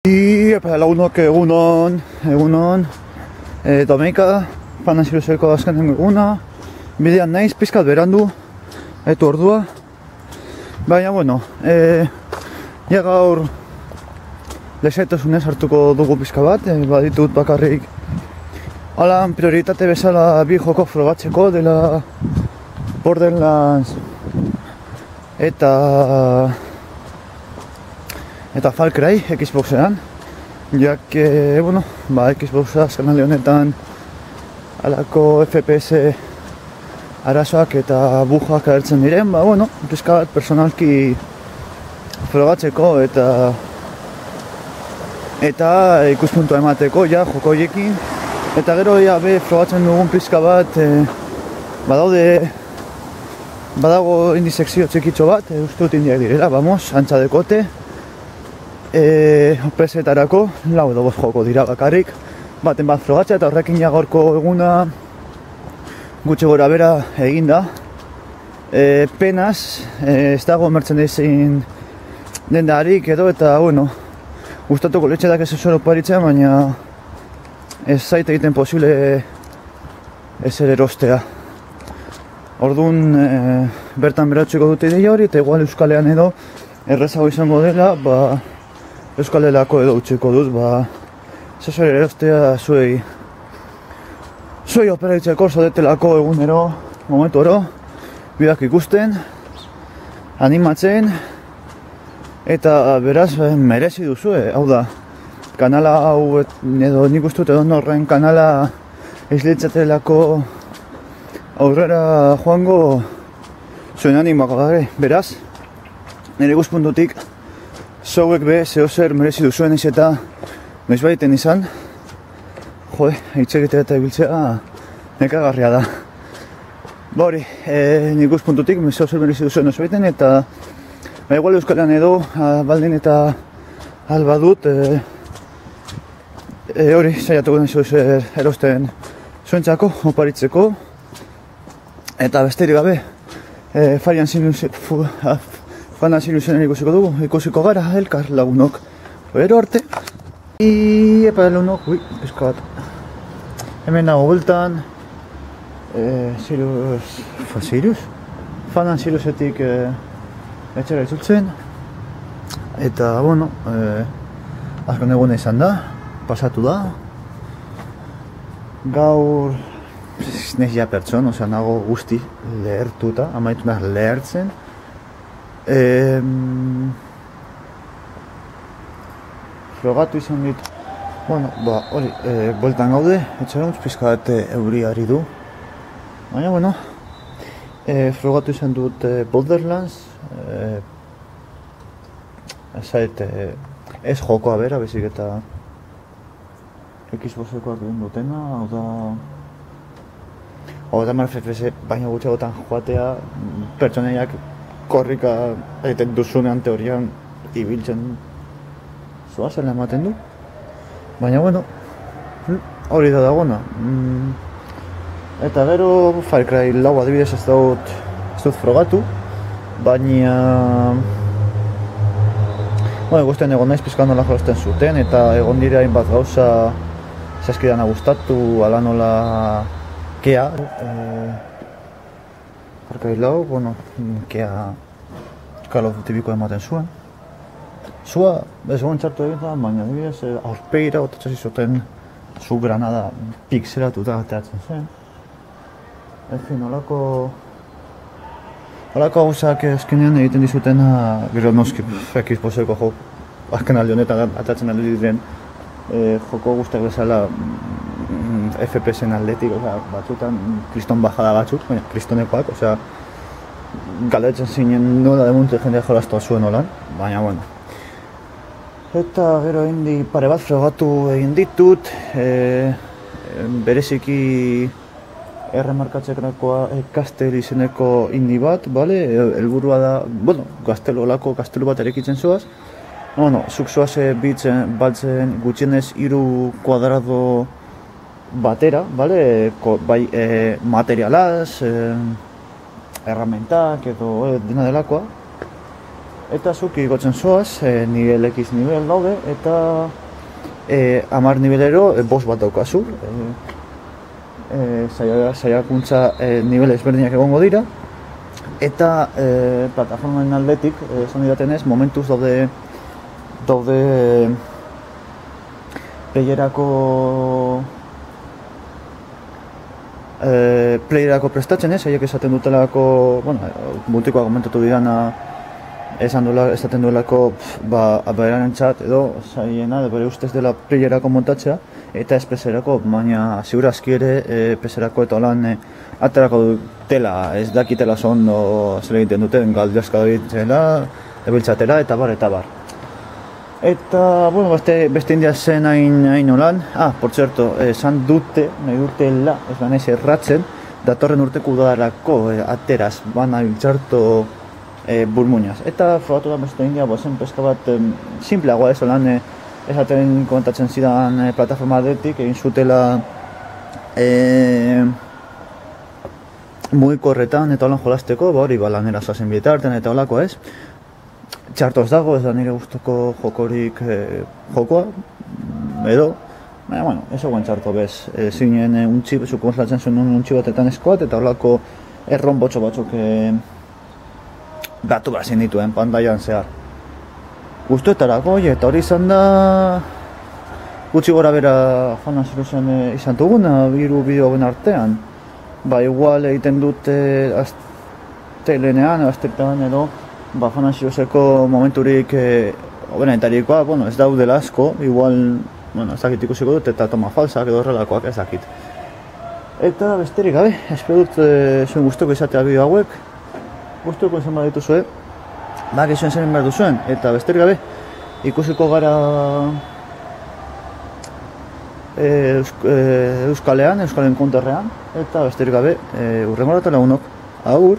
Epa lagunok egunon, Domeika, Fanasiruzeko azkenengo eguna, bidean naiz, pizkat berandu, etu ordua, baina, bueno, ja gaur lesaitasunez hartuko dugu pizka bat, baditut bakarrik alan prioritate bezala bi joko frogatzeko dela Borderlands eta Far Cry Xboxean, ja que, bueno, Xboxa azkenaldi honetan alako FPS arazoak eta bujak agertzen diren, bueno, pizka bat personalki frogatzeko eta ikuspuntua emateko ja joko horiekin, eta gero frogatzen dugun pizka bat badago indisekzio txikitxo bat, uste dut indiak direla, antza dekote, PS-etarako, lau edo 5 joko dira bakarrik, baten bat frogatzea eta horrekin gaurko eguna gutxi gora bera eginda. Penaz, ez dago merchandising dendarik edo, eta, bueno, gustatuko letxetak ez esoro paritzea, baina ez zait egiten posible ezer erostea. Orduan, bertan beratxeko dute ideia hori, eta igual Euskalean edo errezago izango dela, Euskalelako edo utxiko dut, zesor erostea zuei operaitzeko zodetelako egunero, momentu oro, bidak ikusten, animatzen, eta beraz merezi duzue, hau da, kanala hau edo nik uste dut edo norren kanala eslitzatelako aurrera joango zuen animako gare, beraz, nire ikuspuntutik zeuek zehozer merezi duzuen ez eta noiz baiten izan, hitzegitea eta ibiltzea nekagarria da. Hori, nire ikuspuntutik zehozer merezi duzuen noiz baiten, eta igual Euskalean edo baldin eta albadut hori saiatuko den zehozer erosten zuentzako, oparitzeko, eta besterik gabe Fanasiruzenen ikusiko gara, elkar lagunok. Ero arte. Epa lagunok, pizkat. Hemen nago bultan. Fanasiruzetik etxera itzultzen. Eta, bueno, azken eguna izan da, pasatu da. Gaur, nez ja pertson, nago guzti lehertuta, amaitu naz lehertzen. Frogatu izan dit, bueno, hori, bueltan gaude, etxeruntz pizka bat euriari du. Baina, bueno, frogatu izan dut Borderlands, ez jokoa bera, bezik eta Xboxekoak egin dutena, hau da FPS, baina gutxegotan joatea, pertsoneiak korrika egiten duzunean teorian ibiltzen zoazela ematen du. Baina, bueno, hori da dagona. Eta gero Far Cry 4 adibidez ez dut frogatu, baina guztien egon naiz pizka nola jolazten zuten, eta egon dire hainbat gauza zaskidana gustatu, ala nola kea. Far Cry 4, bueno, kea Call of Duty-biko ematen zuen. Zua, ez egon txartu egiten, baina adibidez, aurpegira gotatxasi zuten zu granada pixelatuta ateatzen zen. En fin, holako gauzak eskenean egiten dizutena, gero noski Xboxeko jok, azken aldi honetan atatzen aldi diren joko guztiak bezala FPS-en aldetik, batzutan kriston bajada batzuk, baina kristonekoak, galdetzen zinen nola demunte jendea jolaztua zuen holan, baina, bueno. Eta gero indi pare bat frogatu egin ditut, bereziki erremarkatzekoa Kastel izeneko indi bat, helburua da, bueno, kastelu bat erekitzen zoaz. Zuk zoaz baltzen gutxienez 3 kuadrado batera, bai materialaz, erramentak edo dena delakoa. eta zuk igotzen zoaz, nivel X nivel daude, eta 10 nivelero boss bat daukazu. Saiakuntza nivel ezberdinak egongo dira, eta plataformaren aldetik, esan didatenez, momentuz daude playerako prestatzen ez, haiek esaten dutelako, bueno, multikoa komentatu didana, esaten duelako berarentzat edo zaiena, bere ustez dela playerako montatzea, eta ez peserako, baina ziurazki ere peserako eta holan aterako dutela, ez dakitela ondo zer egiten duten, galdezka ditzela, ebiltzatela, eta bar. Eta, bueno, beste india zen hain holan. Por cierto, esan nahi dutela, ez banaiz erratzen, datorren urteko udarako ateraz, bana biltzarto burmuñaz. Eta frogatu da beste india, zen peska bat simpleagoa ez holan, esaten komentatzen zidan plataforma aldetik, egin zutela mugikorretan eta holan jolasteko, hori lanera zoazen bitarten eta holako ez. Txartoz dago, ez da nire guztoko jokoa, edo, baina, bueno, ez eguen txarto bez. Zinen untxi, zuko konslatzen zuen untxi batetan eskoat, eta horlako erron botxo batzuk batu bazin dituen pantailan zehar. Guztuetarako, eta hori izan da gutxi gora bera Fan & Zerosen izan duguna, biru bideoen artean. Igual egiten dute astelenean, astepean edo, Fan & Zeroseko momenturik hobenetarikoa, ez daudela asko, igual, ez dakit ikusiko dut, eta toma falsak edo horrelakoak ez dakit. Eta besterik gabe, espero dut zuen guztoko izatea bideo hauek, guztoko izan badituzue, gizuen zen behar duzuen, eta besterik gabe, ikusiko gara Euskalean, Euskalen konterrean, eta besterik gabe, urrengora eta lagunok, agur!